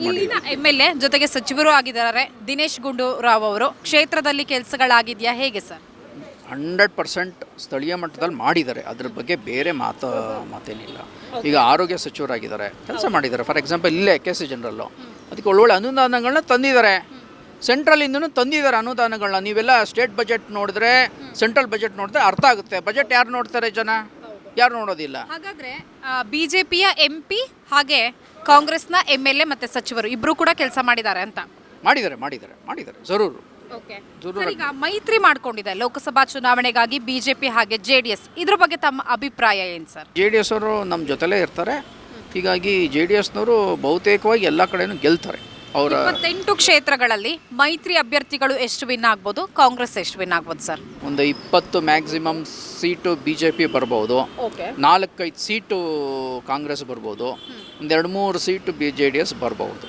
ಇಲ್ಲಿನ MLA ಜೊತೆಗೆ ಸಚಿವರು ಆಗಿದ್ದಾರೆ ದಿನೇಶ್ ಗುಂಡೂರಾವ್ ಅವರು. ಕ್ಷೇತ್ರದಲ್ಲಿ ಕೆಲಸಗಳಾಗಿದೆಯಾ, ಹೇಗೆ ಸರ್? 100% ಸ್ಥಳೀಯ ಮಟ್ಟದಲ್ಲಿ ಮಾಡಿದ್ದಾರೆ. ಅದ್ರ ಬಗ್ಗೆ ಬೇರೆ ಮಾತೇನಿಲ್ಲ. ಈಗ ಆರೋಗ್ಯ ಸಚಿವರಾಗಿದ್ದಾರೆ, ಕೆಲಸ ಮಾಡಿದ್ದಾರೆ. ಫಾರ್ ಎಕ್ಸಾಂಪಲ್ ಇಲ್ಲೇ KC ಜನರಲ್ಲು ಅದಕ್ಕೆ ಒಳ್ಳೊಳ್ಳೆ ಅನುದಾನಗಳನ್ನ ತಂದಿದ್ದಾರೆ. ಸೆಂಟ್ರಲಿಂದನೂ ತಂದಿದ್ದಾರೆ ಅನುದಾನಗಳನ್ನ. ನೀವೆಲ್ಲ ಸ್ಟೇಟ್ ಬಜೆಟ್ ನೋಡಿದ್ರೆ, ಸೆಂಟ್ರಲ್ ಬಜೆಟ್ ನೋಡಿದ್ರೆ ಅರ್ಥ ಆಗುತ್ತೆ. ಬಜೆಟ್ ಯಾರು ನೋಡ್ತಾರೆ? ಜನ ಯಾರು ನೋಡೋದಿಲ್ಲ. ಹಾಗಾದ್ರೆ BJPಯ MP ಹಾಗೆ ಕಾಂಗ್ರೆಸ್ನ MLA ಮತ್ತೆ ಸಚಿವರು ಇಬ್ರು ಕೂಡ ಕೆಲಸ ಮಾಡಿದ್ದಾರೆ ಅಂತ. ಮಾಡಿದ್ದಾರೆ ಜರೂರು. ಸರ್, ಈಗ ಮೈತ್ರಿ ಮಾಡ್ಕೊಂಡಿದೆ ಲೋಕಸಭಾ ಚುನಾವಣೆಗಾಗಿ BJP ಹಾಗೆ JDS. ಇದ್ರ ಬಗ್ಗೆ ತಮ್ಮ ಅಭಿಪ್ರಾಯ ಏನು ಸರ್? JDS ಅವರು ನಮ್ಮ ಜೊತೆಲೇ ಇರ್ತಾರೆ. ಹೀಗಾಗಿ JDSನವರು ಬಹುತೇಕವಾಗಿ ಎಲ್ಲ ಕಡೆನೂ ಗೆಲ್ತಾರೆ. ಅವರ 28 ಕ್ಷೇತ್ರಗಳಲ್ಲಿ ಮೈತ್ರಿ ಅಭ್ಯರ್ಥಿಗಳು ಎಷ್ಟು ವಿನ್ ಆಗ್ಬೋದು, ಕಾಂಗ್ರೆಸ್ ಎಷ್ಟು ವಿನ್ ಆಗ್ಬೋದು ಸರ್? ಒಂದು 20 ಮ್ಯಾಕ್ಸಿಮಮ್ ಸೀಟು BJP ಬರ್ಬೋದು, 4-5 ಸೀಟು ಕಾಂಗ್ರೆಸ್ ಬರ್ಬೋದು, ಒಂದು 2-3 ಸೀಟು JDS ಬರ್ಬೋದು.